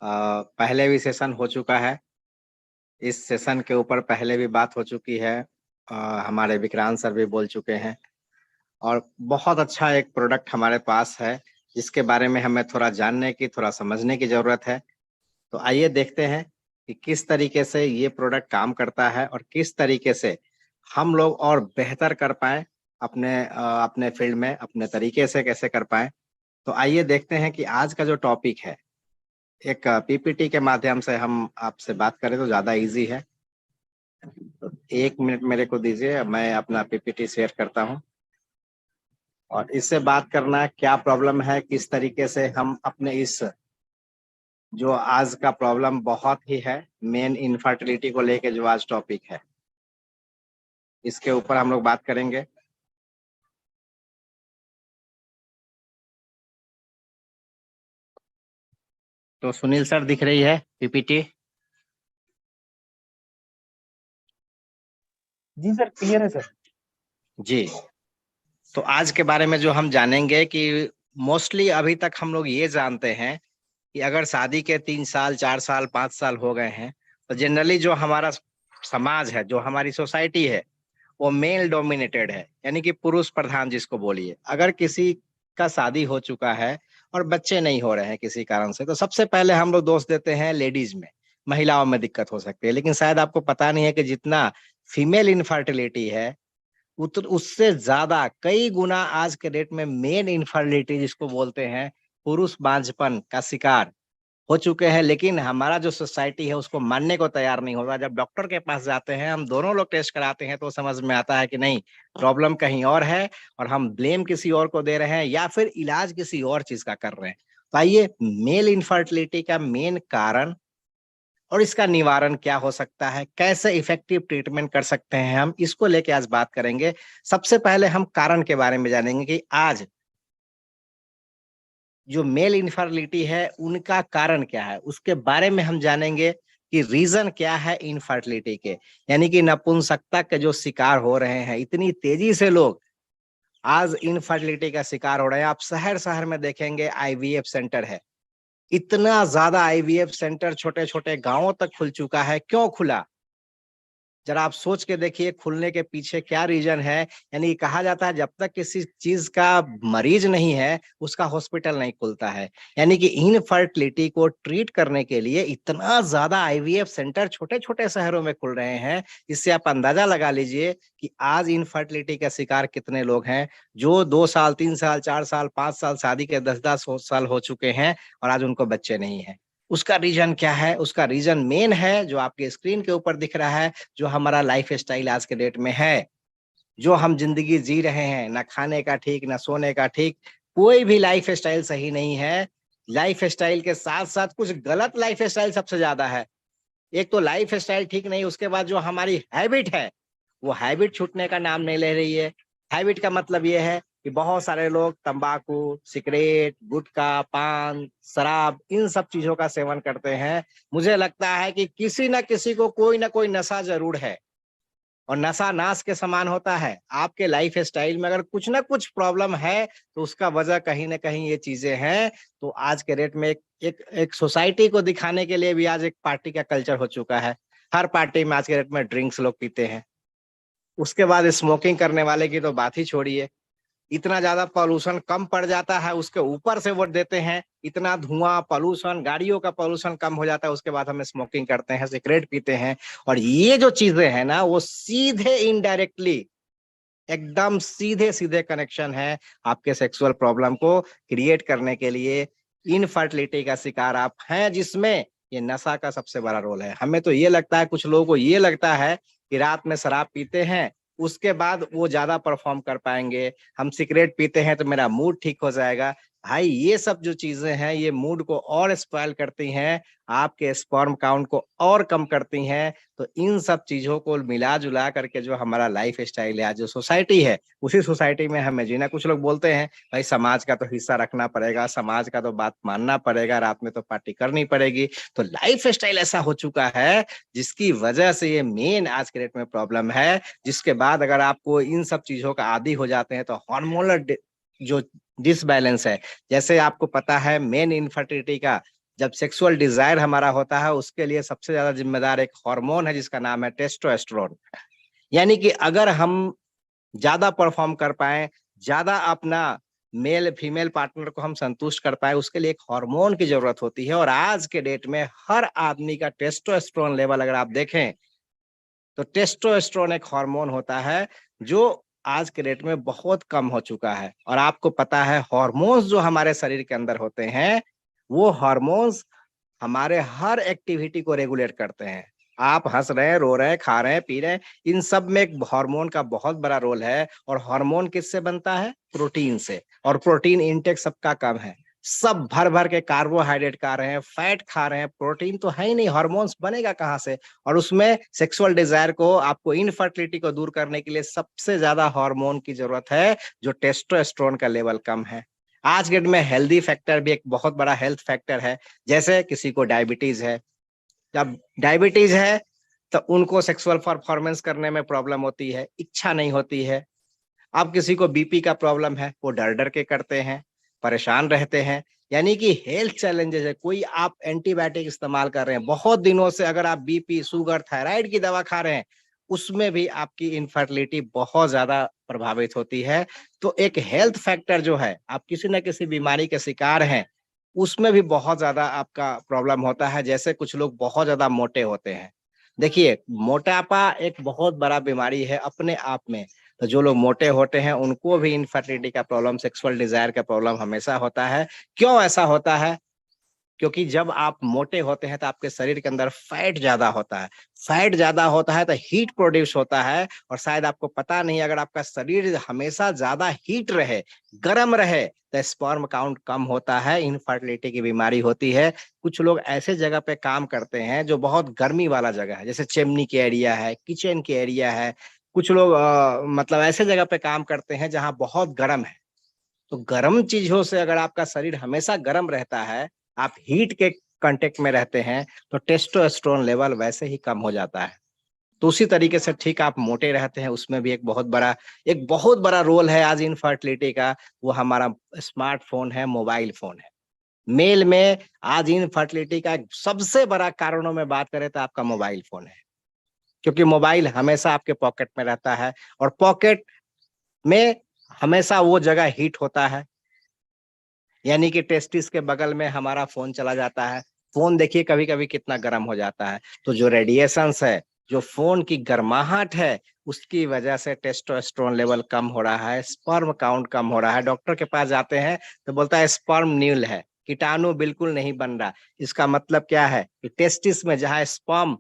पहले भी सेशन हो चुका है। इस सेशन के ऊपर पहले भी बात हो चुकी है। हमारे विक्रांत सर भी बोल चुके हैं और बहुत अच्छा एक प्रोडक्ट हमारे पास है जिसके बारे में हमें थोड़ा जानने की, थोड़ा समझने की जरूरत है। तो आइए देखते हैं कि किस तरीके से ये प्रोडक्ट काम करता है और किस तरीके से हम लोग और बेहतर कर पाए अपने फील्ड में, अपने तरीके से कैसे कर पाए। तो आइए देखते हैं कि आज का जो टॉपिक है, एक पीपीटी के माध्यम से हम आपसे बात करें तो ज्यादा इजी है। तो 1 मिनट मेरे को दीजिए, मैं अपना पीपीटी शेयर करता हूं और इससे बात करना क्या प्रॉब्लम है, किस तरीके से हम अपने इस जो आज का प्रॉब्लम बहुत ही है, मेन इनफर्टिलिटी को लेके जो आज टॉपिक है, इसके ऊपर हम लोग बात करेंगे। तो सुनील सर, दिख रही है पीपीटी? जी सर, क्लियर है सर। जी। तो आज के बारे में जो हम जानेंगे कि मोस्टली अभी तक हम लोग ये जानते हैं कि अगर शादी के 3 साल, 4 साल, 5 साल हो गए हैं तो जनरली जो हमारा समाज है, जो हमारी सोसाइटी है, वो मेल डोमिनेटेड है, यानी कि पुरुष प्रधान जिसको बोलिए। अगर किसी का शादी हो चुका है और बच्चे नहीं हो रहे हैं किसी कारण से, तो सबसे पहले हम लोग दोष देते हैं लेडीज में, महिलाओं में दिक्कत हो सकती है। लेकिन शायद आपको पता नहीं है कि जितना फीमेल इनफर्टिलिटी है उससे ज्यादा कई गुना आज के डेट में मेन इनफर्टिलिटी जिसको बोलते हैं, पुरुष बांझपन का शिकार हो चुके हैं। लेकिन हमारा जो सोसाइटी है उसको मानने को तैयार नहीं होता। जब डॉक्टर के पास जाते हैं, हम दोनों लोग टेस्ट कराते हैं, तो समझ में आता है कि नहीं, प्रॉब्लम कहीं और है और हम ब्लेम किसी और को दे रहे हैं या फिर इलाज किसी और चीज का कर रहे हैं। तो आइए, मेल इनफर्टिलिटी का मेन कारण और इसका निवारण क्या हो सकता है, कैसे इफेक्टिव ट्रीटमेंट कर सकते हैं, हम इसको लेके आज बात करेंगे। सबसे पहले हम कारण के बारे में जानेंगे कि आज जो मेल इनफर्टिलिटी है उनका कारण क्या है, उसके बारे में हम जानेंगे कि रीजन क्या है इनफर्टिलिटी के, यानी कि नपुंसकता के जो शिकार हो रहे हैं। इतनी तेजी से लोग आज इनफर्टिलिटी का शिकार हो रहे हैं। आप शहर शहर में देखेंगे आईवीएफ सेंटर है, इतना ज्यादा आईवीएफ सेंटर छोटे छोटे गांवों तक खुल चुका है। क्यों खुला, जरा आप सोच के देखिए, खुलने के पीछे क्या रीजन है। यानी कहा जाता है जब तक किसी चीज का मरीज नहीं है उसका हॉस्पिटल नहीं खुलता है। यानी कि इनफर्टिलिटी को ट्रीट करने के लिए इतना ज्यादा आईवीएफ सेंटर छोटे छोटे शहरों में खुल रहे हैं। इससे आप अंदाजा लगा लीजिए कि आज इनफर्टिलिटी का शिकार कितने लोग हैं, जो 2 साल, 3 साल, 4 साल, 5 साल शादी के 10-10 साल हो चुके हैं और आज उनको बच्चे नहीं है। उसका रीजन क्या है? उसका रीजन मेन है जो आपके स्क्रीन के ऊपर दिख रहा है, जो हमारा लाइफ स्टाइल आज के डेट में है, जो हम जिंदगी जी रहे हैं, ना खाने का ठीक, ना सोने का ठीक, कोई भी लाइफ स्टाइल सही नहीं है। लाइफ स्टाइल के साथ साथ कुछ गलत लाइफ स्टाइल सबसे ज्यादा है। एक तो लाइफ स्टाइल ठीक नहीं, उसके बाद जो हमारी हैबिट है वो हैबिट छूटने का नाम नहीं ले रही है। हैबिट का मतलब ये है कि बहुत सारे लोग तंबाकू, सिगरेट, गुटखा, पान, शराब, इन सब चीजों का सेवन करते हैं। मुझे लगता है कि किसी न किसी को कोई ना कोई नशा जरूर है और नशा नाश के समान होता है। आपके लाइफ स्टाइल में अगर कुछ ना कुछ प्रॉब्लम है तो उसका वजह कहीं ना कहीं ये चीजें हैं। तो आज के डेट में एक सोसाइटी को दिखाने के लिए भी आज एक पार्टी का कल्चर हो चुका है। हर पार्टी में आज के डेट में ड्रिंक्स लोग पीते हैं। उसके बाद स्मोकिंग करने वाले की तो बात ही छोड़िए। इतना ज्यादा पॉल्यूशन कम पड़ जाता है, उसके ऊपर से वोट देते हैं। इतना धुआं, पॉल्यूशन, गाड़ियों का पॉल्यूशन कम हो जाता है, उसके बाद हम स्मोकिंग करते हैं, सिगरेट पीते हैं। और ये जो चीजें हैं ना, वो सीधे इनडायरेक्टली, एकदम सीधे सीधे कनेक्शन है आपके सेक्सुअल प्रॉब्लम को क्रिएट करने के लिए। इनफर्टिलिटी का शिकार आप हैं जिसमें ये नशा का सबसे बड़ा रोल है। हमें तो ये लगता है, कुछ लोगों को ये लगता है कि रात में शराब पीते हैं उसके बाद वो ज्यादा परफॉर्म कर पाएंगे, हम सिगरेट पीते हैं तो मेरा मूड ठीक हो जाएगा। भाई, ये सब जो चीजें हैं ये मूड को और स्पॉइल करती हैं, आपके स्पर्म काउंट को और कम करती हैं। तो इन सब चीजों को मिला जुला करके जो हमारा लाइफ स्टाइल है, जो सोसाइटी है, उसी सोसाइटी में हमें जीना। कुछ लोग बोलते हैं भाई समाज का तो हिस्सा रखना पड़ेगा, समाज का तो बात मानना पड़ेगा, रात में तो पार्टी करनी पड़ेगी। तो लाइफ स्टाइल ऐसा हो चुका है जिसकी वजह से ये मेन आज के डेट में प्रॉब्लम है। जिसके बाद अगर आपको इन सब चीजों का आदी हो जाते हैं तो हार्मोनल जो डिसबैलेंस है, जैसे आपको पता है मेन इनफर्टिलिटी का जब सेक्सुअल डिजायर हमारा होता है, उसके लिए सबसे ज्यादा जिम्मेदार एक हार्मोन है जिसका नाम है टेस्टोस्टेरोन। यानी कि अगर हम ज्यादा परफॉर्म कर पाए, ज्यादा अपना मेल फीमेल पार्टनर को हम संतुष्ट कर पाए, उसके लिए एक हार्मोन की जरूरत होती है। और आज के डेट में हर आदमी का टेस्टोस्टेरोन लेवल अगर आप देखें तो टेस्टोस्टेरोन एक हार्मोन होता है जो आज के डेट में बहुत कम हो चुका है। और आपको पता है हार्मोन्स जो हमारे शरीर के अंदर होते हैं, वो हार्मोन्स हमारे हर एक्टिविटी को रेगुलेट करते हैं। आप हंस रहे हैं, रो रहे हैं, खा रहे हैं, पी रहे हैं, इन सब में एक हार्मोन का बहुत बड़ा रोल है। और हार्मोन किससे बनता है? प्रोटीन से। और प्रोटीन इंटेक सबका कम है, सब भर भर के कार्बोहाइड्रेट खा रहे हैं, फैट खा रहे हैं, प्रोटीन तो है ही नहीं, हार्मोन्स बनेगा कहाँ से? और उसमें सेक्सुअल डिजायर को, आपको इनफर्टिलिटी को दूर करने के लिए सबसे ज्यादा हार्मोन की जरूरत है, जो टेस्टोस्टेरोन का लेवल कम है। आज के डेट में हेल्दी फैक्टर भी एक बहुत बड़ा हेल्थ फैक्टर है। जैसे किसी को डायबिटीज है, जब डायबिटीज है तो उनको सेक्सुअल परफॉर्मेंस करने में प्रॉब्लम होती है, इच्छा नहीं होती है। अब किसी को बीपी का प्रॉब्लम है, वो डर डर के करते हैं, परेशान रहते हैं। यानी कि हेल्थ चैलेंजेस है। कोई आप एंटीबायोटिक इस्तेमाल कर रहे हैं बहुत दिनों से, अगर आप बीपी, शुगर, थायराइड की दवा खा रहे हैं, उसमें भी आपकी इनफर्टिलिटी बहुत ज्यादा प्रभावित होती है। तो एक हेल्थ फैक्टर जो है, आप किसी न किसी बीमारी के शिकार हैं, उसमें भी बहुत ज्यादा आपका प्रॉब्लम होता है। जैसे कुछ लोग बहुत ज्यादा मोटे होते हैं। देखिए, मोटापा एक बहुत बड़ा बीमारी है अपने आप में। तो जो लोग मोटे होते हैं उनको भी इनफर्टिलिटी का प्रॉब्लम, सेक्सुअल डिजायर का प्रॉब्लम हमेशा होता है। क्यों ऐसा होता है? क्योंकि जब आप मोटे होते हैं तो आपके शरीर के अंदर फैट ज्यादा होता है। फैट ज्यादा होता है तो हीट प्रोड्यूस होता है। और शायद आपको पता नहीं, अगर आपका शरीर हमेशा ज्यादा हीट रहे, गर्म रहे, तो स्पर्म काउंट कम होता है, इनफर्टिलिटी की बीमारी होती है। कुछ लोग ऐसे जगह पे काम करते हैं जो बहुत गर्मी वाला जगह है, जैसे चिमनी के एरिया है, किचन के एरिया है। कुछ लोग मतलब ऐसे जगह पे काम करते हैं जहां बहुत गर्म है। तो गर्म चीजों से अगर आपका शरीर हमेशा गर्म रहता है, आप हीट के कांटेक्ट में रहते हैं, तो टेस्टोस्टेरोन लेवल वैसे ही कम हो जाता है। तो उसी तरीके से ठीक आप मोटे रहते हैं, उसमें भी एक बहुत बड़ा रोल है आज इनफर्टिलिटी का। वो हमारा स्मार्टफोन है, मोबाइल फोन है। मेल में आज इनफर्टिलिटी का एक सबसे बड़ा कारणों में बात करें तो आपका मोबाइल फोन है। क्योंकि मोबाइल हमेशा आपके पॉकेट में रहता है, और पॉकेट में हमेशा वो जगह हीट होता है। यानी कि टेस्टिस के बगल में हमारा फोन चला जाता है। फोन देखिए कभी कभी कितना गर्म हो जाता है। तो जो रेडिएशंस है, जो फोन की गर्माहट है, उसकी वजह से टेस्टोस्टेरोन लेवल कम हो रहा है, स्पर्म काउंट कम हो रहा है। डॉक्टर के पास जाते हैं तो बोलता है स्पर्म न्यूल है, कीटाणु बिल्कुल नहीं बन रहा। इसका मतलब क्या है कि टेस्टिस में जहां स्पर्म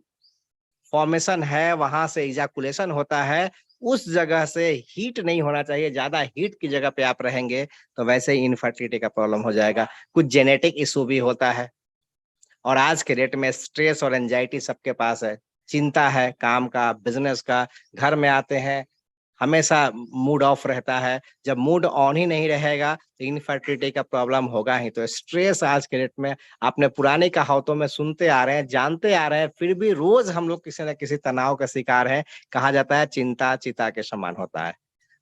फॉर्मेशन है, वहां से इजाकुलेशन होता है, उस जगह से हीट नहीं होना चाहिए। ज्यादा हीट की जगह पे आप रहेंगे तो वैसे ही इनफर्टिलिटी का प्रॉब्लम हो जाएगा। कुछ जेनेटिक इशू भी होता है। और आज के डेट में स्ट्रेस और एंजाइटी सबके पास है। चिंता है काम का, बिजनेस का। घर में आते हैं, हमेशा मूड ऑफ रहता है। जब मूड ऑन ही नहीं रहेगा तो इनफर्टिलिटी का प्रॉब्लम होगा ही। तो स्ट्रेस आज के डेट में आपने पुरानी कहावतों में सुनते आ रहे हैं, जानते आ रहे हैं, फिर भी रोज हम लोग किसी न किसी तनाव का शिकार हैं। कहा जाता है चिंता चिता के समान होता है।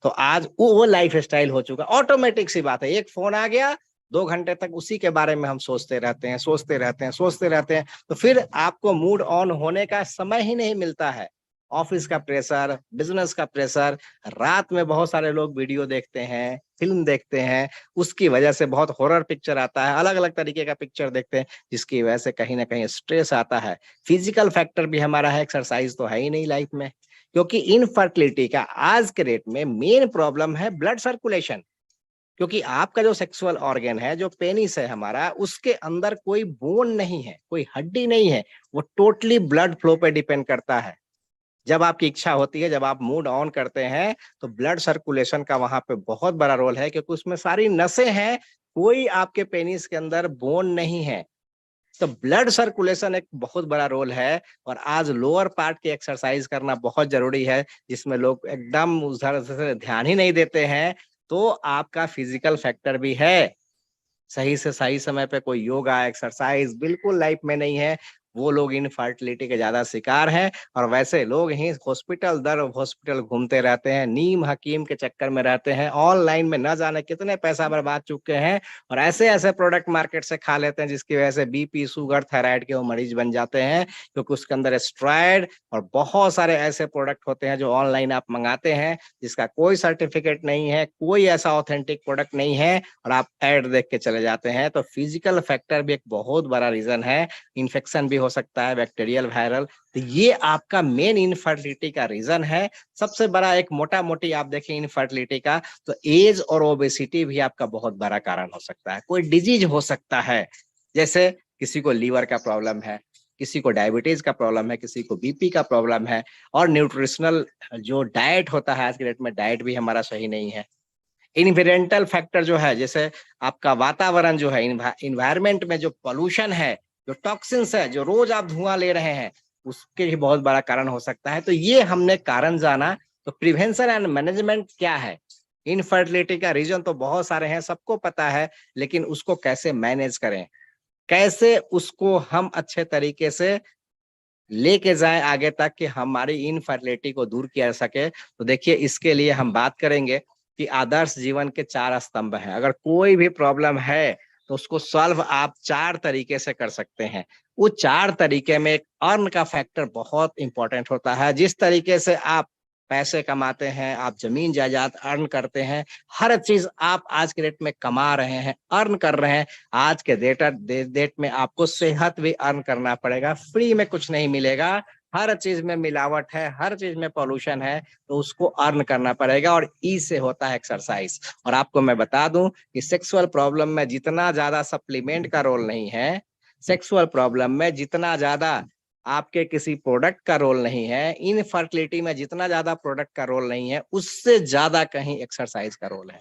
तो आज वो लाइफ स्टाइल हो चुका, ऑटोमेटिक सी बात है। एक फोन आ गया, 2 घंटे तक उसी के बारे में हम सोचते रहते हैं, सोचते रहते हैं, सोचते रहते हैं। तो फिर आपको मूड ऑन होने का समय ही नहीं मिलता है। ऑफिस का प्रेशर, बिजनेस का प्रेशर, रात में बहुत सारे लोग वीडियो देखते हैं, फिल्म देखते हैं, उसकी वजह से बहुत हॉरर पिक्चर आता है, अलग अलग तरीके का पिक्चर देखते हैं, जिसकी वजह से कहीं ना कहीं स्ट्रेस आता है। फिजिकल फैक्टर भी हमारा है, एक्सरसाइज तो है ही नहीं लाइफ में। क्योंकि इनफर्टिलिटी का आज के डेट में मेन प्रॉब्लम है ब्लड सर्कुलेशन। क्योंकि आपका जो सेक्सुअल ऑर्गन है, जो पेनिस है हमारा, उसके अंदर कोई बोन नहीं है, कोई हड्डी नहीं है। वो टोटली ब्लड फ्लो पे डिपेंड करता है। जब आपकी इच्छा होती है, जब आप मूड ऑन करते हैं, तो ब्लड सर्कुलेशन का वहां पे बहुत बड़ा रोल है, क्योंकि उसमें सारी नसें हैं। कोई आपके पेनिस के अंदर बोन नहीं है। तो ब्लड सर्कुलेशन एक बहुत बड़ा रोल है। और आज लोअर पार्ट की एक्सरसाइज करना बहुत जरूरी है, जिसमें लोग एकदम उधर से ध्यान ही नहीं देते हैं। तो आपका फिजिकल फैक्टर भी है, सही से सही समय पे कोई योगा एक्सरसाइज बिल्कुल लाइफ में नहीं है। वो लोग इनफर्टिलिटी के ज्यादा शिकार हैं। और वैसे लोग ही हॉस्पिटल दर हॉस्पिटल घूमते रहते हैं, नीम हकीम के चक्कर में रहते हैं, ऑनलाइन में न जाने कितने पैसा बर्बाद चुके हैं, और ऐसे ऐसे प्रोडक्ट मार्केट से खा लेते हैं जिसकी वजह से बीपी, शुगर, थायराइड के वो मरीज बन जाते हैं, क्योंकि उसके अंदर स्टेरॉइड और बहुत सारे ऐसे प्रोडक्ट होते हैं जो ऑनलाइन आप मंगाते हैं जिसका कोई सर्टिफिकेट नहीं है, कोई ऐसा ऑथेंटिक प्रोडक्ट नहीं है, और आप एड देख के चले जाते हैं। तो फिजिकल फैक्टर भी एक बहुत बड़ा रीजन है। इन्फेक्शन भी हो सकता है, बैक्टीरियल, वायरल। तो ये आपका मेन इनफर्टिलिटी का रीजन है। सबसे बड़ा एक मोटा मोटी आप देखें इनफर्टिलिटी का, तो एज और ओबेसिटी भी आपका बहुत बड़ा कारण हो सकता है। कोई डिजीज हो सकता है, जैसे किसी को लीवर का प्रॉब्लम है, किसी को डायबिटीज का प्रॉब्लम है, किसी को बीपी का प्रॉब्लम है, और न्यूट्रिशनल जो डाइट होता है, आज के डेट में डाइट भी हमारा सही नहीं है। इन्वायरमेंटल फैक्टर जो है, जैसे आपका वातावरण जो है, इन्वायरमेंट में जो पोल्यूशन है, जो टॉक्सिन्स है, जो रोज आप धुआं ले रहे हैं, उसके भी बहुत बड़ा कारण हो सकता है। तो ये हमने कारण जाना। तो प्रिवेंशन एंड मैनेजमेंट क्या है? इनफर्टिलिटी का रीजन तो बहुत सारे हैं, सबको पता है, लेकिन उसको कैसे मैनेज करें, कैसे उसको हम अच्छे तरीके से लेके जाएं आगे तक कि हमारी इनफर्टिलिटी को दूर किया जा सके। तो देखिए, इसके लिए हम बात करेंगे कि आदर्श जीवन के 4 स्तंभ हैं। अगर कोई भी प्रॉब्लम है तो उसको सॉल्व आप 4 तरीके से कर सकते हैं। वो 4 तरीके में एक अर्न का फैक्टर बहुत इंपॉर्टेंट होता है। जिस तरीके से आप पैसे कमाते हैं, आप जमीन जायदाद अर्न करते हैं, हर चीज आप आज के डेट में कमा रहे हैं, अर्न कर रहे हैं। आज के डेट में आपको सेहत भी अर्न करना पड़ेगा, फ्री में कुछ नहीं मिलेगा। हर चीज में मिलावट है, हर चीज में पॉल्यूशन है, तो उसको अर्न करना पड़ेगा। और ई से होता है एक्सरसाइज। और आपको मैं बता दूं कि सेक्सुअल प्रॉब्लम में जितना ज्यादा सप्लीमेंट का रोल नहीं है, सेक्सुअल प्रॉब्लम में जितना ज्यादा आपके किसी प्रोडक्ट का रोल नहीं है, इनफर्टिलिटी में जितना ज्यादा प्रोडक्ट का रोल नहीं है, उससे ज्यादा कहीं एक्सरसाइज का रोल है।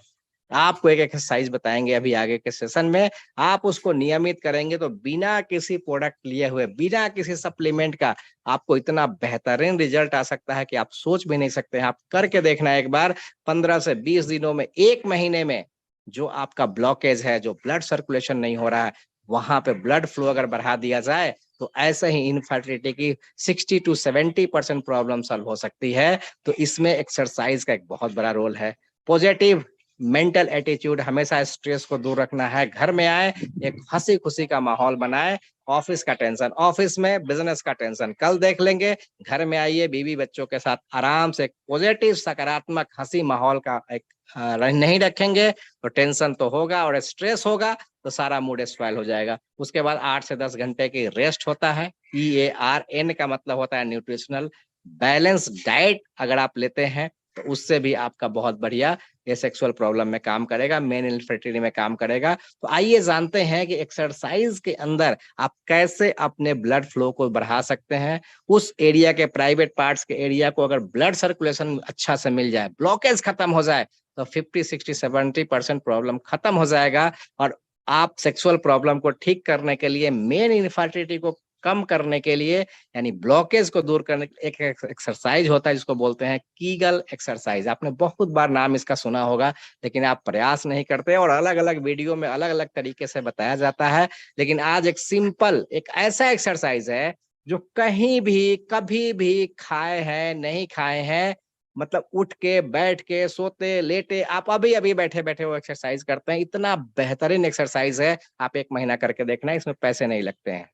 आपको एक एक्सरसाइज बताएंगे अभी आगे के सेशन में, आप उसको नियमित करेंगे तो बिना किसी प्रोडक्ट लिए हुए, बिना किसी सप्लीमेंट का, आपको इतना बेहतरीन रिजल्ट आ सकता है कि आप सोच भी नहीं सकते हैं। आप करके देखना एक बार, 15 से 20 दिनों में, 1 महीने में, जो आपका ब्लॉकेज है, जो ब्लड सर्कुलेशन नहीं हो रहा है, वहां पे ब्लड फ्लो अगर बढ़ा दिया जाए तो ऐसे ही इनफर्टिलिटी की 60 to 70% प्रॉब्लम सॉल्व हो सकती है। तो इसमें एक्सरसाइज का एक बहुत बड़ा रोल है। पॉजिटिव मेंटल एटीट्यूड, हमेशा स्ट्रेस को दूर रखना है। घर में आए, एक हंसी खुशी का माहौल बनाए। ऑफिस का टेंशन ऑफिस में, बिजनेस का टेंशन कल देख लेंगे। घर में आइए, बीवी बच्चों के साथ आराम से पॉजिटिव सकारात्मक हंसी माहौल का एक नहीं रखेंगे तो टेंशन तो होगा, और स्ट्रेस होगा तो सारा मूड स्पॉइल हो जाएगा। उसके बाद 8 से 10 घंटे की रेस्ट होता है। EARN का मतलब होता है न्यूट्रिशनल बैलेंस डाइट। अगर आप लेते हैं तो उससे भी आपका बहुत बढ़िया ये सेक्सुअल प्रॉब्लम में काम करेगा, मेन इनफर्टिलिटी में काम करेगा। तो आइए जानते हैं कि एक्सरसाइज के अंदर आप कैसे अपने ब्लड फ्लो को बढ़ा सकते हैं। उस एरिया के, प्राइवेट पार्ट्स के एरिया को अगर ब्लड सर्कुलेशन अच्छा से मिल जाए, ब्लॉकेज खत्म हो जाए, तो 50, 60, 70% प्रॉब्लम खत्म हो जाएगा। और आप सेक्सुअल प्रॉब्लम को ठीक करने के लिए, मेन इनफर्टिलिटी को कम करने के लिए, यानी ब्लॉकेज को दूर करने के एक एक्सरसाइज होता है जिसको बोलते हैं कीगल एक्सरसाइज। आपने बहुत बार नाम इसका सुना होगा, लेकिन आप प्रयास नहीं करते, और अलग अलग वीडियो में अलग अलग तरीके से बताया जाता है। लेकिन आज एक सिंपल, एक ऐसा एक्सरसाइज है जो कहीं भी कभी भी खाए हैं नहीं खाए हैं, मतलब उठ के, बैठ के, सोते लेटे, आप अभी अभी बैठे बैठे वो एक्सरसाइज करते हैं। इतना बेहतरीन एक्सरसाइज है, आप 1 महीना करके देखना, इसमें पैसे नहीं लगते हैं।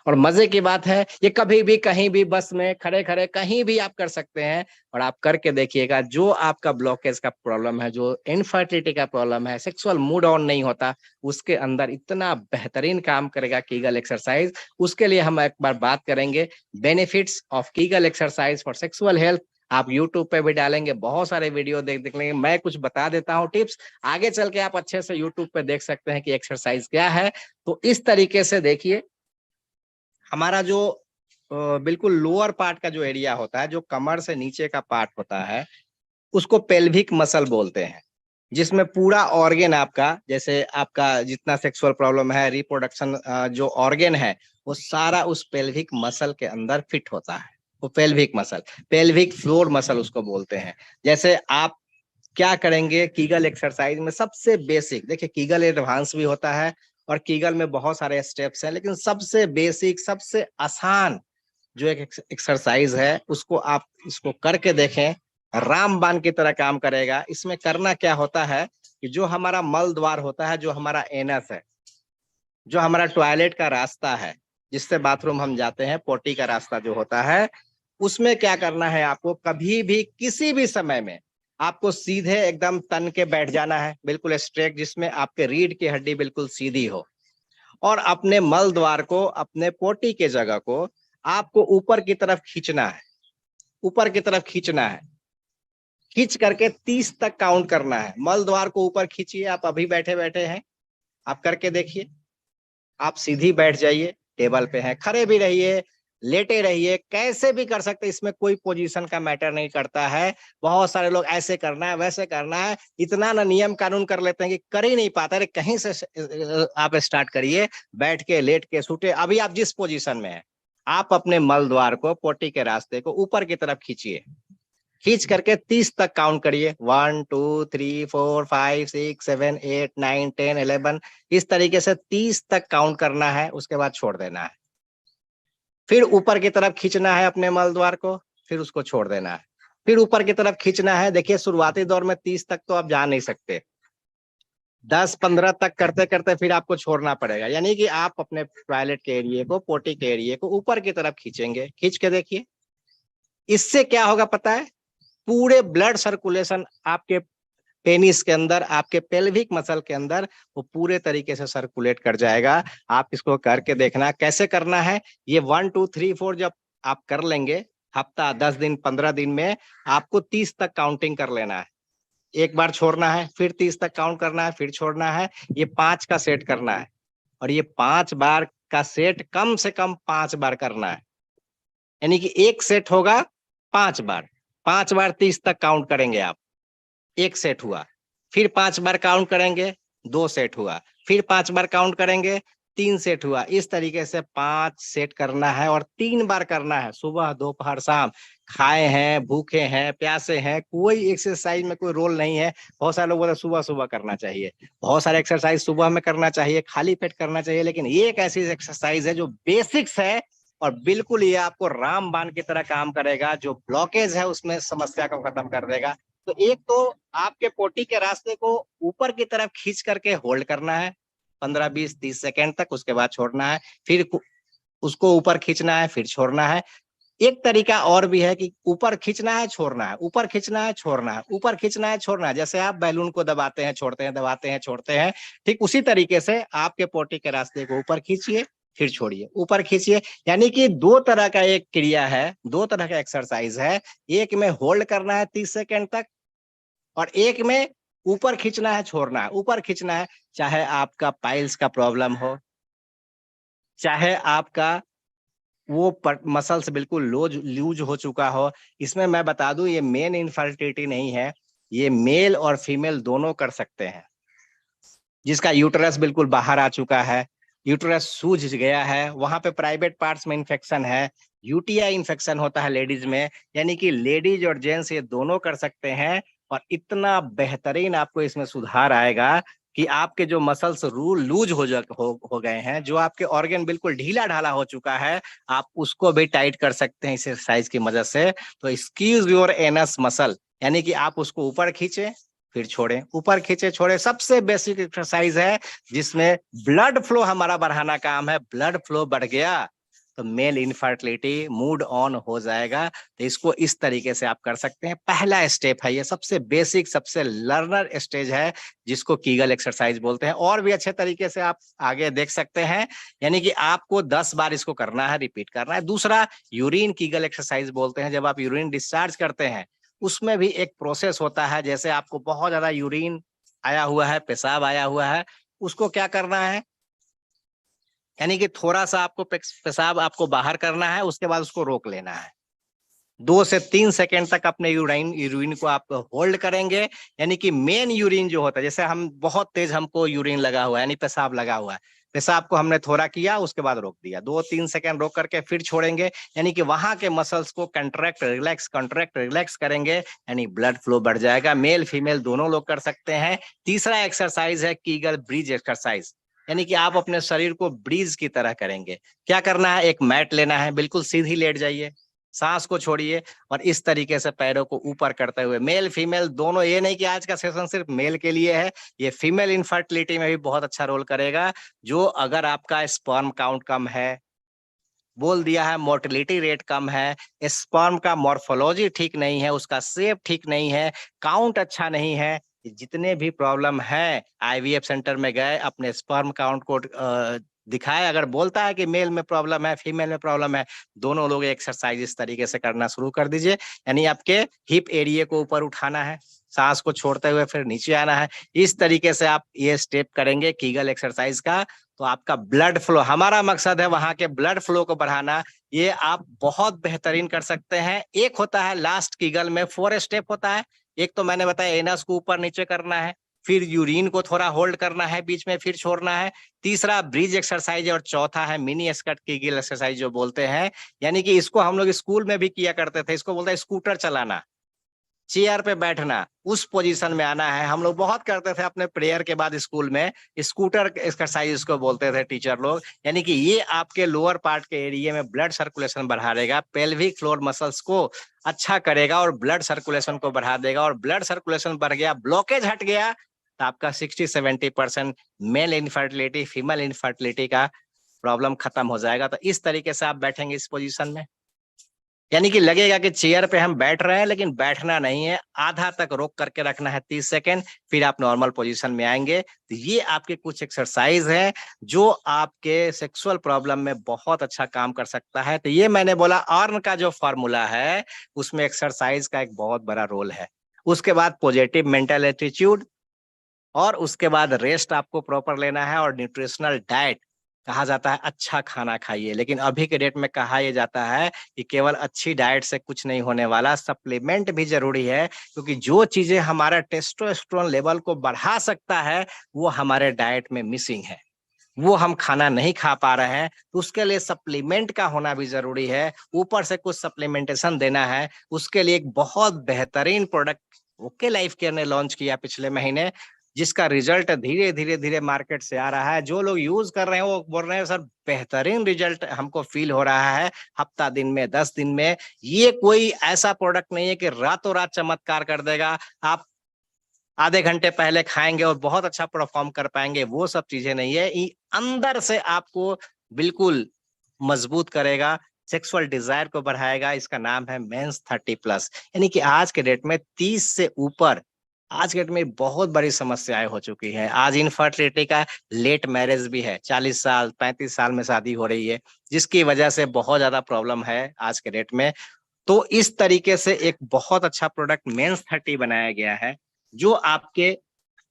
और मजे की बात है, ये कभी भी कहीं भी, बस में खड़े खड़े कहीं भी आप कर सकते हैं। और आप करके देखिएगा, जो आपका ब्लॉकेज का प्रॉब्लम है, जो इनफर्टिलिटी का प्रॉब्लम है, सेक्सुअल मूड ऑन नहीं होता, उसके अंदर इतना बेहतरीन काम करेगा कीगल एक्सरसाइज। उसके लिए हम एक बार बात करेंगे benefits of Kegel exercise for sexual health. आप YouTube पे भी डालेंगे, बहुत सारे वीडियो देख लेंगे। मैं कुछ बता देता हूँ टिप्स, आगे चल के आप अच्छे से YouTube पे देख सकते हैं कि एक्सरसाइज क्या है। तो इस तरीके से देखिए, हमारा जो बिल्कुल लोअर पार्ट का जो एरिया होता है, जो कमर से नीचे का पार्ट होता है, उसको पेल्विक मसल बोलते हैं। जिसमें पूरा ऑर्गेन आपका, जैसे आपका जितना सेक्सुअल प्रॉब्लम है, रिप्रोडक्शन जो ऑर्गेन है, वो सारा उस पेल्विक मसल के अंदर फिट होता है। वो pelvic muscle, pelvic floor muscle उसको बोलते हैं। जैसे आप क्या करेंगे कीगल एक्सरसाइज में, सबसे बेसिक देखिए, कीगल एडवांस भी होता है और कीगल में बहुत सारे स्टेप्स हैं, लेकिन सबसे बेसिक सबसे आसान जो एक एक्सरसाइज है उसको आप इसको करके देखें, रामबाण की तरह काम करेगा। इसमें करना क्या होता है कि जो हमारा मल द्वार होता है, जो हमारा एनस है, जो हमारा टॉयलेट का रास्ता है, जिससे बाथरूम हम जाते हैं, पोटी का रास्ता जो होता है, उसमें क्या करना है आपको, कभी भी किसी भी समय में आपको सीधे एकदम तन के बैठ जाना है, बिल्कुल स्ट्रेट, जिसमें आपके रीढ़ की हड्डी बिल्कुल सीधी हो, और अपने मल द्वार को, अपने पोटी के जगह को आपको ऊपर की तरफ खींचना है, ऊपर की तरफ खींचना है। खींच करके 30 तक काउंट करना है। मल द्वार को ऊपर खींचिए। आप अभी बैठे बैठे हैं, आप करके देखिए। आप सीधी बैठ जाइए, टेबल पे हैं, खड़े भी रहिए, लेटे रहिए, कैसे भी कर सकते, इसमें कोई पोजीशन का मैटर नहीं करता है। बहुत सारे लोग ऐसे करना है, वैसे करना है, इतना ना नियम कानून कर लेते हैं कि कर ही नहीं पाते। अरे कहीं से आप स्टार्ट करिए, बैठ के, लेट के, सूटे, अभी आप जिस पोजीशन में है, आप अपने मल द्वार को, पोटी के रास्ते को ऊपर की तरफ खींचिए। खींच करके 30 तक काउंट करिए। 1 2 3 4 5 6 7 8 9 10 11, इस तरीके से 30 तक काउंट करना है, उसके बाद छोड़ देना है। फिर ऊपर की तरफ खींचना है अपने मल द्वार को, फिर उसको छोड़ देना है। फिर ऊपर की तरफ खींचना है। देखिए शुरुआती दौर में 30 तक तो आप जा नहीं सकते, 10-15 तक करते करते फिर आपको छोड़ना पड़ेगा। यानी कि आप अपने टॉयलेट के एरिया को, पोटी के एरिया को ऊपर की तरफ खींचेंगे। खींच के देखिए, इससे क्या होगा पता है, पूरे ब्लड सर्कुलेशन आपके पेनिस के अंदर, आपके पेल्विक मसल के अंदर, वो पूरे तरीके से सर्कुलेट कर जाएगा। आप इसको करके देखना कैसे करना है। ये 1 2 3 4 जब आप कर लेंगे, हफ्ता, 10 दिन, 15 दिन में आपको 30 तक काउंटिंग कर लेना है। एक बार छोड़ना है, फिर 30 तक काउंट करना है, फिर छोड़ना है। ये 5 का सेट करना है, और ये 5 बार का सेट कम से कम 5 बार करना है। यानी कि एक सेट होगा 5 बार, 5 बार 30 तक काउंट करेंगे आप, एक सेट हुआ। फिर 5 बार काउंट करेंगे, 2 सेट हुआ। फिर 5 बार काउंट करेंगे, 3 सेट हुआ। इस तरीके से 5 सेट करना है, और 3 बार करना है, सुबह, दोपहर, शाम। खाए हैं, भूखे हैं, प्यासे हैं, कोई एक्सरसाइज में कोई रोल नहीं है। बहुत सारे लोग बोलते हैं सुबह सुबह करना चाहिए, बहुत सारे एक्सरसाइज सुबह में करना चाहिए, खाली पेट करना चाहिए, लेकिन ये एक ऐसी एक्सरसाइज है जो बेसिक्स है, और बिल्कुल ये आपको रामबाण की तरह काम करेगा। जो ब्लॉकेज है उसमें समस्या को खत्म कर देगा। तो एक तो आपके पोटी के रास्ते को ऊपर की तरफ खींच करके होल्ड करना है 15 20 30 सेकेंड तक, उसके बाद छोड़ना है। फिर उसको ऊपर खींचना है, फिर छोड़ना है। एक तरीका और भी है कि ऊपर खींचना है, छोड़ना है, ऊपर खींचना है, छोड़ना है, ऊपर खींचना है, छोड़ना है। जैसे आप बैलून को दबाते हैं, छोड़ते हैं, दबाते हैं, छोड़ते हैं, ठीक उसी तरीके से आपके पोटी के रास्ते को ऊपर खींचिए, फिर छोड़िए, ऊपर खींचिए। यानी कि 2 तरह का एक क्रिया है, 2 तरह का एक्सरसाइज है। एक में होल्ड करना है 30 सेकेंड तक, और एक में ऊपर खींचना है, छोड़ना है, ऊपर खींचना है। चाहे आपका पाइल्स का प्रॉब्लम हो, चाहे आपका वो मसल्स बिल्कुल लूज हो चुका हो। इसमें मैं बता दूं, ये मेन इनफर्टिलिटी नहीं है, ये मेल और फीमेल दोनों कर सकते हैं। जिसका यूटरस बिल्कुल बाहर आ चुका है, यूटरस सूज गया है, वहां पे प्राइवेट पार्ट्स में इंफेक्शन है, यूटीआई इंफेक्शन होता है लेडीज में, यानी कि लेडीज और जेंट्स ये दोनों कर सकते हैं। और इतना बेहतरीन आपको इसमें सुधार आएगा कि आपके जो मसल्स लूज हो गए हैं, जो आपके ऑर्गन बिल्कुल ढीला ढाला हो चुका है, आप उसको भी टाइट कर सकते हैं इस एक्सरसाइज की मदद से। तो स्क्यूज योर एनस मसल, यानी कि आप उसको ऊपर खींचे, फिर छोड़े, ऊपर खींचे, छोड़े। सबसे बेसिक एक्सरसाइज है, जिसमें ब्लड फ्लो हमारा बढ़ाना काम है। ब्लड फ्लो बढ़ गया तो मेल इनफर्टिलिटी मूड ऑन हो जाएगा। तो इसको इस तरीके से आप कर सकते हैं। पहला स्टेप है ये, सबसे बेसिक, सबसे लर्नर स्टेज है, जिसको कीगल एक्सरसाइज बोलते हैं। और भी अच्छे तरीके से आप आगे देख सकते हैं। यानी कि आपको 10 बार इसको करना है, रिपीट करना है। दूसरा, यूरिन कीगल एक्सरसाइज बोलते हैं। जब आप यूरिन डिस्चार्ज करते हैं, उसमें भी एक प्रोसेस होता है। जैसे आपको बहुत ज्यादा यूरिन आया हुआ है, पेशाब आया हुआ है, उसको क्या करना है, यानी कि थोड़ा सा आपको पेशाब आपको बाहर करना है, उसके बाद उसको रोक लेना है। 2 से 3 सेकेंड तक अपने यूरिन को आप होल्ड करेंगे। यानी कि मेन यूरिन जो होता है, जैसे हम बहुत तेज हमको यूरिन लगा हुआ है, यानी पेशाब लगा हुआ है, पेशाब को हमने थोड़ा किया, उसके बाद रोक दिया, 2-3 सेकेंड रोक करके फिर छोड़ेंगे। यानी कि वहां के मसल्स को कंट्रैक्ट रिलैक्स करेंगे, यानी ब्लड फ्लो बढ़ जाएगा। मेल फीमेल दोनों लोग कर सकते हैं। तीसरा एक्सरसाइज है कीगल ब्रिज एक्सरसाइज। यानी कि आप अपने शरीर को ब्रीज की तरह करेंगे। क्या करना है, एक मैट लेना है, बिल्कुल सीधी लेट जाइए, सांस को छोड़िए और इस तरीके से पैरों को ऊपर करते हुए, मेल फीमेल दोनों, ये नहीं कि आज का सेशन सिर्फ मेल के लिए है, ये फीमेल इनफर्टिलिटी में भी बहुत अच्छा रोल करेगा। जो अगर आपका स्पर्म काउंट कम है, बोल दिया है मोर्टिलिटी रेट कम है, स्पर्म का मॉर्फोलॉजी ठीक नहीं है, उसका शेप ठीक नहीं है, काउंट अच्छा नहीं है, जितने भी प्रॉब्लम है, आईवीएफ सेंटर में गए, अपने स्पर्म काउंट को दिखाए, अगर बोलता है कि मेल में प्रॉब्लम है, फीमेल में प्रॉब्लम है, दोनों लोग एक्सरसाइज इस तरीके से करना शुरू कर दीजिए। यानी आपके हिप एरिया को ऊपर उठाना है, सांस को छोड़ते हुए फिर नीचे आना है। इस तरीके से आप ये स्टेप करेंगे कीगल एक्सरसाइज का, तो आपका ब्लड फ्लो, हमारा मकसद है वहां के ब्लड फ्लो को बढ़ाना, ये आप बहुत बेहतरीन कर सकते हैं। एक होता है लास्ट कीगल में 4 स्टेप होता है। एक तो मैंने बताया एनस को ऊपर नीचे करना है, फिर यूरिन को थोड़ा होल्ड करना है, बीच में फिर छोड़ना है, तीसरा ब्रिज एक्सरसाइज है और चौथा है मिनी स्कर्ट कीगल एक्सरसाइज जो बोलते हैं। यानी कि इसको हम लोग स्कूल में भी किया करते थे, इसको बोलते हैं स्कूटर चलाना, चेयर पे बैठना, उस पोजीशन में आना है। हम लोग बहुत करते थे अपने प्रेयर के बाद स्कूल में, स्कूटर एक्सरसाइज इसको बोलते थे टीचर लोग। यानी कि ये आपके लोअर पार्ट के एरिया में ब्लड सर्कुलेशन बढ़ाएगा, पेल्विक फ्लोर मसल्स को अच्छा करेगा और ब्लड सर्कुलेशन को बढ़ा देगा। और ब्लड सर्कुलेशन बढ़ गया, ब्लॉकेज हट गया, तो आपका 60-70% मेल इनफर्टिलिटी, फीमेल इनफर्टिलिटी का प्रॉब्लम खत्म हो जाएगा। तो इस तरीके से आप बैठेंगे इस पोजीशन में, यानी कि लगेगा कि चेयर पे हम बैठ रहे हैं, लेकिन बैठना नहीं है, आधा तक रोक करके रखना है 30 सेकेंड, फिर आप नॉर्मल पोजीशन में आएंगे। तो ये आपके कुछ एक्सरसाइज हैं जो आपके सेक्सुअल प्रॉब्लम में बहुत अच्छा काम कर सकता है। तो ये मैंने बोला अर्न का जो फॉर्मूला है उसमें एक्सरसाइज का एक बहुत बड़ा रोल है। उसके बाद पॉजिटिव मेंटल एटीट्यूड, और उसके बाद रेस्ट आपको प्रॉपर लेना है, और न्यूट्रिशनल डाइट, कहा जाता है अच्छा खाना खाइए, लेकिन अभी के डेट में कहा यह जाता है कि केवल अच्छी डाइट से कुछ नहीं होने वाला, सप्लीमेंट भी जरूरी है, क्योंकि जो चीजें हमारा टेस्टोस्टेरोन लेवल को बढ़ा सकता है वो हमारे डाइट में मिसिंग है, वो हम खाना नहीं खा पा रहे हैं, तो उसके लिए सप्लीमेंट का होना भी जरूरी है, ऊपर से कुछ सप्लीमेंटेशन देना है। उसके लिए एक बहुत बेहतरीन प्रोडक्ट ओके लाइफ केयर ने लॉन्च किया पिछले महीने, जिसका रिजल्ट धीरे धीरे धीरे मार्केट से आ रहा है। जो लोग यूज कर रहे हैं वो बोल रहे हैं सर बेहतरीन रिजल्ट हमको फील हो रहा है, हफ्ता दिन में, 10 दिन में। ये कोई ऐसा प्रोडक्ट नहीं है कि रातों रात चमत्कार कर देगा, आप आधे घंटे पहले खाएंगे और बहुत अच्छा परफॉर्म कर पाएंगे, वो सब चीजें नहीं है। अंदर से आपको बिल्कुल मजबूत करेगा, सेक्सुअल डिजायर को बढ़ाएगा। इसका नाम है मेंस 30+। यानी कि आज के डेट में 30 से ऊपर, आज के डेट में बहुत बड़ी समस्याएं हो चुकी है। आज इनफर्टिलिटी का लेट मैरिज भी है, 40 साल 35 साल में शादी हो रही है, जिसकी वजह से बहुत ज्यादा प्रॉब्लम है आज के डेट में। तो इस तरीके से एक बहुत अच्छा प्रोडक्ट मेंस 30 बनाया गया है, जो आपके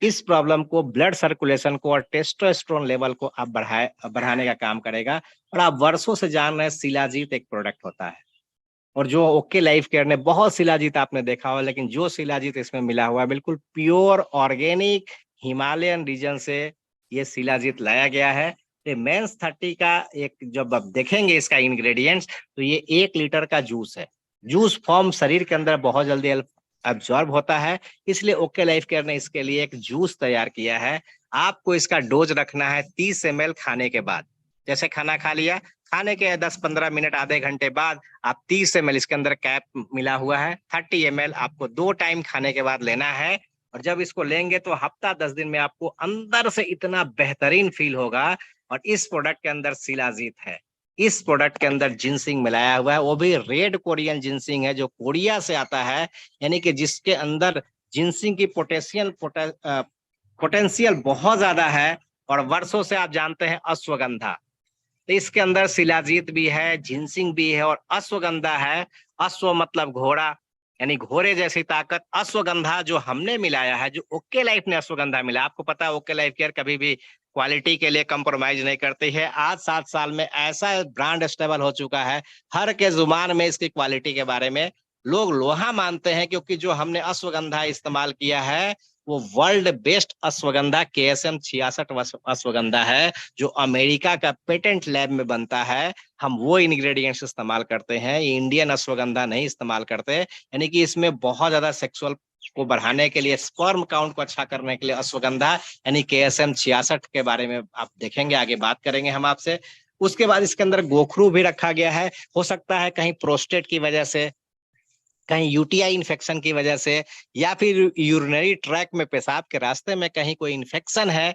इस प्रॉब्लम को, ब्लड सर्कुलेशन को और टेस्टोस्टेरोन लेवल को आप बढ़ाने का काम करेगा। और आप वर्षों से जान रहे हैं शिलाजीत एक प्रोडक्ट होता है, और जो ओके लाइफ केयर ने, बहुत शिलाजीत आपने देखा हुआ, लेकिन जो शिलाजीत इसमें मिला हुआ है बिल्कुल प्योर ऑर्गेनिक हिमालयन रीजन से ये शिलाजीत लाया गया है। तो मेंस 30 का एक, जब आप देखेंगे इसका इंग्रेडिएंट्स, तो ये 1 लीटर का जूस है, जूस फॉर्म शरीर के अंदर बहुत जल्दी एब्जॉर्ब होता है, इसलिए ओके लाइफ केयर ने इसके लिए एक जूस तैयार किया है। आपको इसका डोज रखना है 30 ml खाने के बाद। जैसे खाना खा लिया, खाने के 10-15 मिनट, आधे घंटे बाद आप 30 ml, इसके अंदर कैप मिला हुआ है, 30 ml आपको 2 टाइम खाने के बाद लेना है। और जब इसको लेंगे तो हफ्ता 10 दिन में आपको अंदर से इतना बेहतरीन फील होगा। और इस प्रोडक्ट के अंदर शिलाजीत है, इस प्रोडक्ट के अंदर जिनसिंग मिलाया हुआ है, वो भी रेड कोरियन जिनसिंग है जो कोरिया से आता है, यानी कि जिसके अंदर जिनसिंग की पोटेंशियल बहुत ज्यादा है। और वर्षों से आप जानते हैं अश्वगंधा, तो इसके अंदर शिलाजीत भी है, जिनसिंग भी है और अश्वगंधा है। अश्व मतलब घोड़ा, यानी घोड़े जैसी ताकत। अश्वगंधा जो हमने मिलाया है, जो ओके लाइफ ने अश्वगंधा मिला, आपको पता है ओके लाइफ केयर कभी भी क्वालिटी के लिए कंप्रोमाइज नहीं करती है। आज 7 साल में ऐसा ब्रांड स्टेबल हो चुका है, हर के जुबान में इसकी क्वालिटी के बारे में लोग लोहा मानते हैं, क्योंकि जो हमने अश्वगंधा इस्तेमाल किया है वो world best ashwagandha KSM 66 ashwagandha है, जो अमेरिका का पेटेंट लैब में बनता है। हम वो इंग्रेडिएंट्स इस्तेमाल करते हैं, ये इंडियन अश्वगंधा नहीं इस्तेमाल करते। यानी कि इसमें बहुत ज्यादा सेक्सुअल को बढ़ाने के लिए, स्पर्म काउंट को अच्छा करने के लिए अश्वगंधा यानी KSM 66 के बारे में आप देखेंगे, आगे बात करेंगे हम आपसे। उसके बाद इसके अंदर गोखरू भी रखा गया है। हो सकता है कहीं प्रोस्टेट की वजह से, कहीं UTI इन्फेक्शन की वजह से, या फिर यूरिनरी ट्रैक में, पेशाब के रास्ते में कहीं कोई इन्फेक्शन है,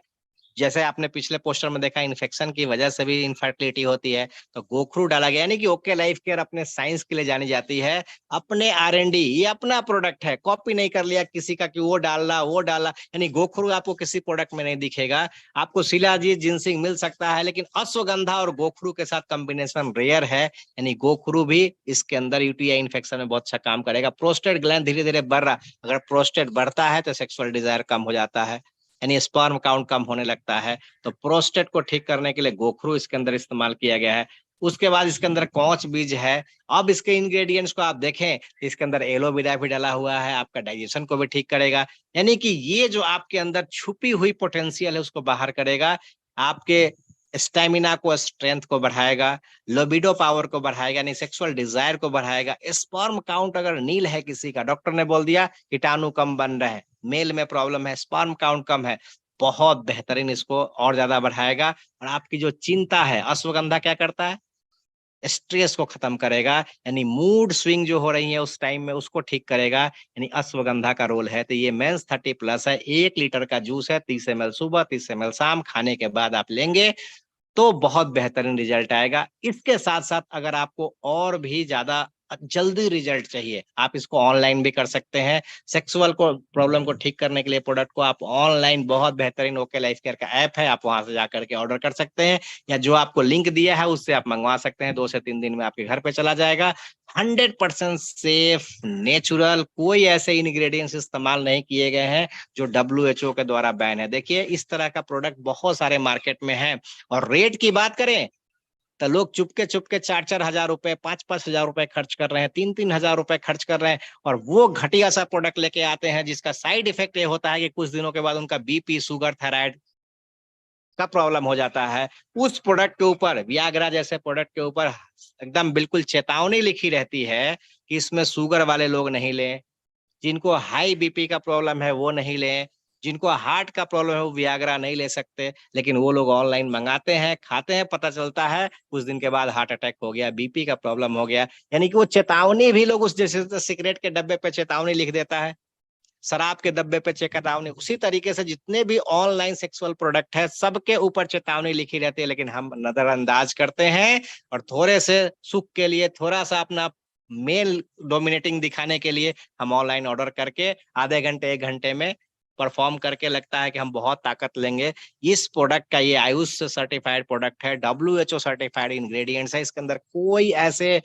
जैसे आपने पिछले पोस्टर में देखा इन्फेक्शन की वजह से भी इनफर्टिलिटी होती है, तो गोखरू डाला गया। यानी कि ओके लाइफ केयर अपने साइंस के लिए जानी जाती है, अपने R&D, ये अपना प्रोडक्ट है, कॉपी नहीं कर लिया किसी का कि वो डालना वो डाला। यानी गोखरू आपको किसी प्रोडक्ट में नहीं दिखेगा। आपको शिलाजीत, जिनसिंग मिल सकता है, लेकिन अश्वगंधा और गोखरू के साथ कॉम्बिनेशन रेयर है। यानी गोखरू भी इसके अंदर UTI इन्फेक्शन में बहुत अच्छा काम करेगा। प्रोस्टेट ग्लैंड धीरे धीरे बढ़ रहा, अगर प्रोस्टेट बढ़ता है तो सेक्सुअल डिजायर कम हो जाता है, यानी स्पर्म काउंट कम होने लगता है। तो प्रोस्टेट को ठीक करने के लिए गोखरू इसके अंदर इस्तेमाल किया गया है। उसके बाद इसके अंदर कौच बीज है। अब इसके इंग्रेडिएंट्स को आप देखें, इसके अंदर एलोवेरा भी डाला हुआ है, आपका डाइजेशन को भी ठीक करेगा। यानी कि ये जो आपके अंदर छुपी हुई पोटेंशियल है उसको बाहर करेगा, आपके स्टेमिना को, स्ट्रेंथ को बढ़ाएगा, लोबिडो पावर को बढ़ाएगा, यानी सेक्सुअल डिजायर को बढ़ाएगा। स्पर्म काउंट अगर नील है किसी का, डॉक्टर ने बोल दिया कीटाणु कम बन रहे हैं, मेल में प्रॉब्लम है, स्पर्म काउंट कम है, बहुत बेहतरीन इसको और ज्यादा बढ़ाएगा। और आपकी जो चिंता है, अश्वगंधा क्या करता है, स्ट्रेस को खत्म करेगा, यानी मूड स्विंग जो हो रही है उस टाइम में उसको ठीक करेगा, यानी अश्वगंधा का रोल है। तो ये मेंस 30+ है, 1 लीटर का जूस है, 30 ml सुबह, 30 ml शाम, खाने के बाद आप लेंगे तो बहुत बेहतरीन रिजल्ट आएगा। इसके साथ साथ अगर आपको और भी ज्यादा जल्दी रिजल्ट चाहिए, आप इसको ऑनलाइन भी कर सकते हैं। सेक्सुअल को प्रॉब्लम को ठीक करने के लिए प्रोडक्ट को आप ऑनलाइन, बहुत बेहतरीन ओके लाइफ केयर का ऐप है, आप वहां से जाकर के ऑर्डर कर सकते हैं, या जो आपको लिंक दिया है उससे आप मंगवा सकते हैं। 2 से 3 दिन में आपके घर पे चला जाएगा। 100% सेफ, नेचुरल, कोई ऐसे इंग्रेडिएंट्स इस्तेमाल नहीं किए गए हैं जो WHO के द्वारा बैन है। देखिए इस तरह का प्रोडक्ट बहुत सारे मार्केट में है। और रेट की बात करें तो लोग चुपके चुपके 4-4 हजार रुपए, 5-5 हजार रुपए खर्च कर रहे हैं, 3-3 हजार रुपए खर्च कर रहे हैं, और वो घटिया सा प्रोडक्ट लेके आते हैं जिसका साइड इफेक्ट ये होता है कि कुछ दिनों के बाद उनका BP, शुगर, थायराइड का प्रॉब्लम हो जाता है। उस प्रोडक्ट के ऊपर, वियाग्रा जैसे प्रोडक्ट के ऊपर एकदम बिल्कुल चेतावनी लिखी रहती है कि इसमें शुगर वाले लोग नहीं लें, जिनको हाई BP का प्रॉब्लम है वो नहीं लें, जिनको हार्ट का प्रॉब्लम है वो वियाग्रा नहीं ले सकते। लेकिन वो लोग ऑनलाइन मंगाते हैं, खाते हैं, पता चलता है कुछ दिन के बाद हार्ट अटैक हो गया, BP का प्रॉब्लम हो गया। यानी कि वो चेतावनी भी लोग उस, जैसे सिगरेट के डब्बे पे चेतावनी लिख देता है, शराब के डब्बे पे चेतावनी, उसी तरीके से जितने भी ऑनलाइन सेक्सुअल प्रोडक्ट है सबके ऊपर चेतावनी लिखी रहती है, लेकिन हम नजरअंदाज करते हैं और थोड़े से सुख के लिए, थोड़ा सा अपना मेल डोमिनेटिंग दिखाने के लिए हम ऑनलाइन ऑर्डर करके आधे घंटे 1 घंटे में परफॉर्म करके लगता है कि हम बहुत ताकत लेंगे। इस प्रोडक्ट का, ये आयुष से सर्टिफाइड प्रोडक्ट है, WHO सर्टिफाइड इंग्रेडिएंट्स है, इसके अंदर कोई ऐसे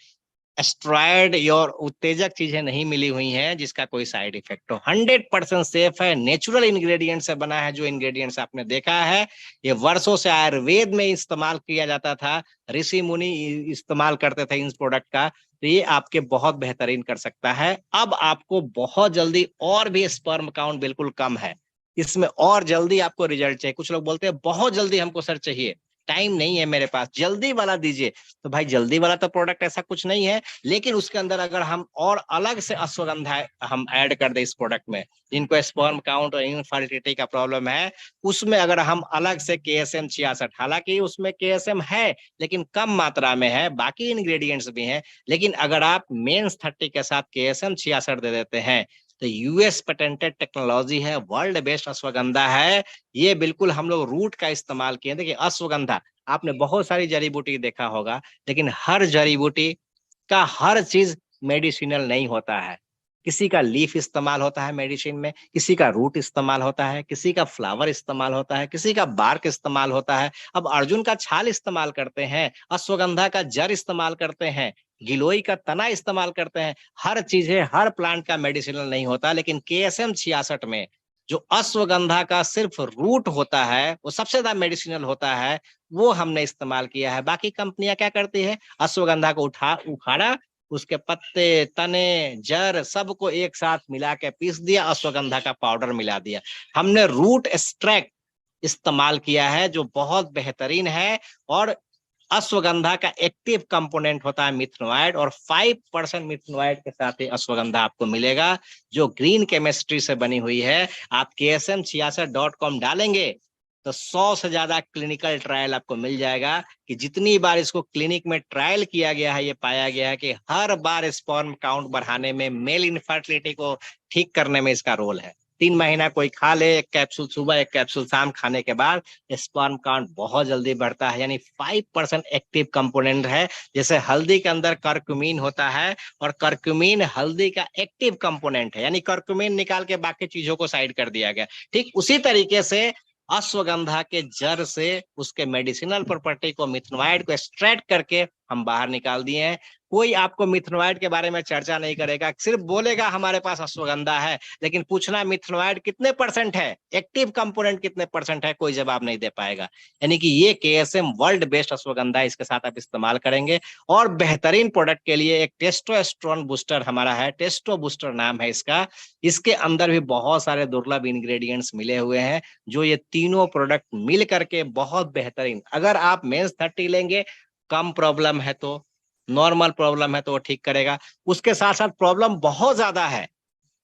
एस्ट्रॉयड और उत्तेजक चीजें नहीं मिली हुई हैं जिसका कोई साइड इफेक्ट हो। 100% सेफ है, नेचुरल इंग्रेडिएंट से बना है। जो इंग्रेडिएंट्स आपने देखा है ये वर्षों से आयुर्वेद में इस्तेमाल किया जाता था, ऋषि मुनि इस्तेमाल करते थे इस प्रोडक्ट का, तो ये आपके बहुत बेहतरीन कर सकता है। अब आपको बहुत जल्दी, और भी स्पर्म काउंट बिल्कुल कम है इसमें, और जल्दी आपको रिजल्ट चाहिए। कुछ लोग बोलते हैं बहुत जल्दी हमको सर चाहिए, टाइम नहीं है मेरे पास, जल्दी वाला दीजिए। तो भाई जल्दी वाला तो प्रोडक्ट ऐसा कुछ नहीं है, लेकिन उसके अंदर अगर हम और अलग से अश्वगंधा हम ऐड कर दे इस प्रोडक्ट में, जिनको स्पर्म काउंट और इनफर्टिलिटी का प्रॉब्लम है, उसमें अगर हम अलग से KSM 66, हालांकि उसमें KSM है लेकिन कम मात्रा में है, बाकी इंग्रेडिएंट्स भी हैं, लेकिन अगर आप मेंस 30 के साथ KSM 66 दे देते हैं तो US पेटेंटेड टेक्नोलॉजी है, वर्ल्ड बेस्ट अश्वगंधा है। ये बिल्कुल हम लोग रूट का इस्तेमाल किए। देखिए अश्वगंधा, आपने बहुत सारी जड़ी बूटी देखा होगा, लेकिन हर जड़ी बूटी का हर चीज मेडिसिनल नहीं होता है। किसी का लीफ इस्तेमाल होता है मेडिसिन में, किसी का रूट इस्तेमाल होता है, किसी का फ्लावर इस्तेमाल होता है, किसी का बार्क इस्तेमाल होता है। अब अर्जुन का छाल इस्तेमाल करते हैं, अश्वगंधा का जड़ इस्तेमाल करते हैं, गिलोई का तना इस्तेमाल करते हैं। हर चीज है, हर प्लांट का मेडिसिनल नहीं होता, लेकिन KSM 66 में जो अश्वगंधा का सिर्फ रूट होता है वो सबसे ज्यादा मेडिसिनल होता है, वो हमने इस्तेमाल किया है। बाकी कंपनियां क्या करती है, अश्वगंधा को उखाड़ा, उसके पत्ते, तने, जड़ सबको एक साथ मिला के पीस दिया, अश्वगंधा का पाउडर मिला दिया। हमने रूट एक्सट्रैक्ट इस्तेमाल किया है जो बहुत बेहतरीन है। और अश्वगंधा का एक्टिव कंपोनेंट होता है मिथनोआइड, और 5% मिथनोआइड के साथ ही अश्वगंधा आपको मिलेगा जो ग्रीन केमिस्ट्री से बनी हुई है। आप ksm66.com डालेंगे तो 100 से ज्यादा क्लिनिकल ट्रायल आपको मिल जाएगा कि जितनी बार इसको क्लिनिक में ट्रायल किया गया है, ये पाया गया है कि हर बार स्पर्म काउंट बढ़ाने में, मेल इनफर्टिलिटी को ठीक करने में इसका रोल है। 3 महीना कोई खा ले, 1 कैप्सूल सुबह 1 कैप्सूल शाम खाने के बाद स्पर्म काउंट बहुत जल्दी बढ़ता है। यानी 5% एक्टिव कंपोनेंट है। जैसे हल्दी के अंदर करक्यूमिन होता है, और करक्यूमिन हल्दी का एक्टिव कंपोनेंट है, यानी करक्यूमिन निकाल के बाकी चीजों को साइड कर दिया गया। ठीक उसी तरीके से अश्वगंधा के जड़ से उसके मेडिसिनल प्रॉपर्टी को, मिथनोआइड को एक्सट्रैक्ट करके हम बाहर निकाल दिए हैं। कोई आपको मिथनोआइड के बारे में चर्चा नहीं करेगा, सिर्फ बोलेगा हमारे पास अश्वगंधा है, लेकिन पूछना मिथनोआइड कितने परसेंट है, एक्टिव कंपोनेंट कितने परसेंट है, कोई जवाब नहीं दे पाएगा। यानी कि ये KSM वर्ल्ड बेस्ट अश्वगंधा, इसके साथ आप इस्तेमाल करेंगे। और बेहतरीन प्रोडक्ट के लिए एक टेस्टोस्टेरोन बूस्टर हमारा है, टेस्टो बूस्टर नाम है इसका। इसके अंदर भी बहुत सारे दुर्लभ इंग्रेडिएंट्स मिले हुए हैं, जो ये तीनों प्रोडक्ट मिल करके बहुत बेहतरीन। अगर आप मेंस 30 लेंगे, कम प्रॉब्लम है तो, नॉर्मल प्रॉब्लम है तो वो ठीक करेगा। उसके साथ साथ प्रॉब्लम बहुत ज्यादा है,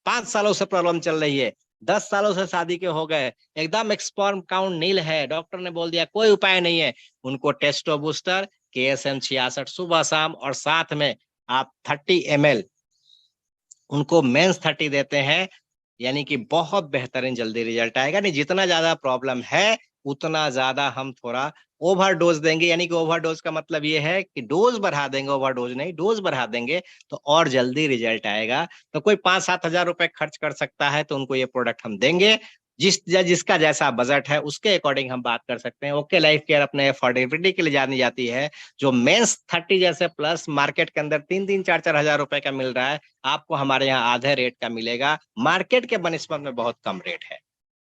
5 सालों से प्रॉब्लम चल रही है, 10 सालों से शादी के हो गए, एकदम स्पर्म काउंट नील है, डॉक्टर ने बोल दिया कोई उपाय नहीं है, उनको टेस्टो बूस्टर KSM66 सुबह शाम, और साथ में आप 30 ml उनको मेंस 30 देते हैं। यानी कि बहुत बेहतरीन जल्दी रिजल्ट आएगा। नहीं, जितना ज्यादा प्रॉब्लम है उतना ज्यादा हम थोड़ा ओवरडोज देंगे। यानी कि ओवरडोज का मतलब ये है कि डोज बढ़ा देंगे, ओवरडोज नहीं, डोज बढ़ा देंगे तो और जल्दी रिजल्ट आएगा। तो कोई 5-7 हजार रुपए खर्च कर सकता है तो उनको ये प्रोडक्ट हम देंगे। जिसका जैसा बजट है उसके अकॉर्डिंग हम बात कर सकते हैं। ओके लाइफ केयर अपने अफोर्डेबिलिटी के लिए जानी जाती है। जो मेंस 30 जैसे प्लस मार्केट के अंदर 3-4 हजार रुपए का मिल रहा है, आपको हमारे यहाँ आधे रेट का मिलेगा। मार्केट के बनिस्बत में बहुत कम रेट है।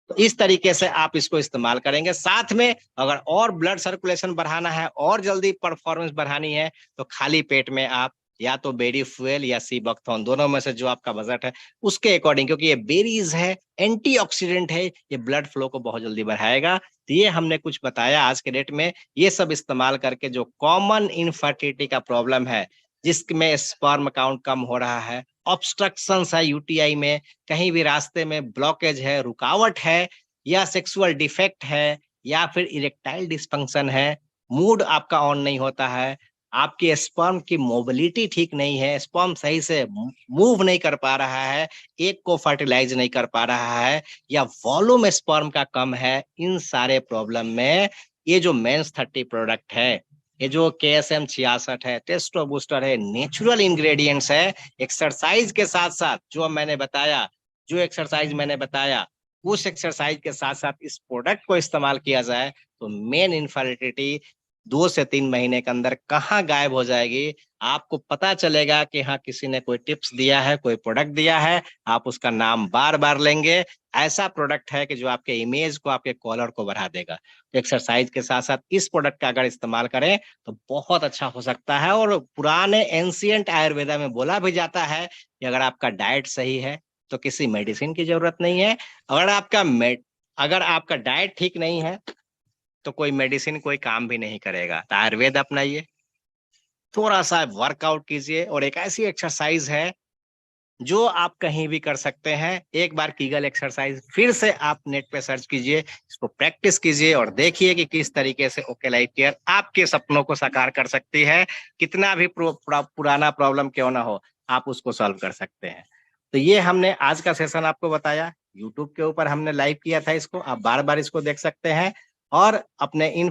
तो इस तरीके से आप इसको इस्तेमाल करेंगे। साथ में अगर और ब्लड सर्कुलेशन बढ़ाना है और जल्दी परफॉर्मेंस बढ़ानी है तो खाली पेट में आप या तो बेरी फ्यूएल या सी बकथॉर्न, दोनों में से जो आपका बजट है उसके अकॉर्डिंग, क्योंकि ये बेरीज है, एंटीऑक्सीडेंट है, ये ब्लड फ्लो को बहुत जल्दी बढ़ाएगा। तो ये हमने कुछ बताया आज के डेट में। ये सब इस्तेमाल करके जो कॉमन इनफर्टिलिटी का प्रॉब्लम है, जिसमें स्पर्म काउंट कम हो रहा है, ऑब्स्ट्रक्शंस है यूटीआई में, कहीं भी रास्ते में ब्लॉकेज है, रुकावट है, या सेक्सुअल डिफेक्ट है, या फिर इरेक्टाइल डिस्फंक्शन है, मूड आपका ऑन नहीं होता है, आपकी स्पर्म की मोबिलिटी ठीक नहीं है, स्पर्म सही से मूव नहीं कर पा रहा है, एक को फर्टिलाइज नहीं कर पा रहा है, या वॉल्यूम स्पर्म का कम है, इन सारे प्रॉब्लम में ये जो मेंस 30 प्रोडक्ट है, ये जो KSM66 है, टेस्टो बूस्टर है, नेचुरल इंग्रेडिएंट्स है। एक्सरसाइज के साथ साथ जो एक्सरसाइज मैंने बताया उस एक्सरसाइज के साथ साथ इस प्रोडक्ट को इस्तेमाल किया जाए तो मेन इनफर्टिलिटी 2 से 3 महीने के अंदर कहाँ गायब हो जाएगी। आपको पता चलेगा कि हाँ, किसी ने कोई टिप्स दिया है, कोई प्रोडक्ट दिया है, आप उसका नाम बार बार लेंगे। ऐसा प्रोडक्ट है कि जो आपके इमेज को, आपके कॉलर को बढ़ा देगा। तो एक्सरसाइज के साथ साथ इस प्रोडक्ट का अगर इस्तेमाल करें तो बहुत अच्छा हो सकता है। और पुराने एंशिएंट आयुर्वेदा में बोला भी जाता है कि अगर आपका डाइट सही है तो किसी मेडिसिन की जरूरत नहीं है। अगर आपका डाइट ठीक नहीं है तो कोई मेडिसिन कोई काम भी नहीं करेगा। तो आयुर्वेद अपनाइए, थोड़ा सा वर्कआउट कीजिए, और एक ऐसी एक्सरसाइज है जो आप कहीं भी कर सकते हैं। एक बार कीगल एक्सरसाइज फिर से आप नेट पे सर्च कीजिए, इसको प्रैक्टिस कीजिए और देखिए कि किस तरीके से ओके लाइफ केयर आपके सपनों को साकार कर सकती है। कितना भी पुराना प्रॉब्लम क्यों ना हो, आप उसको सॉल्व कर सकते हैं। तो ये हमने आज का सेशन आपको बताया, यूट्यूब के ऊपर हमने लाइव किया था इसको, आप बार बार इसको देख सकते हैं और अपने इन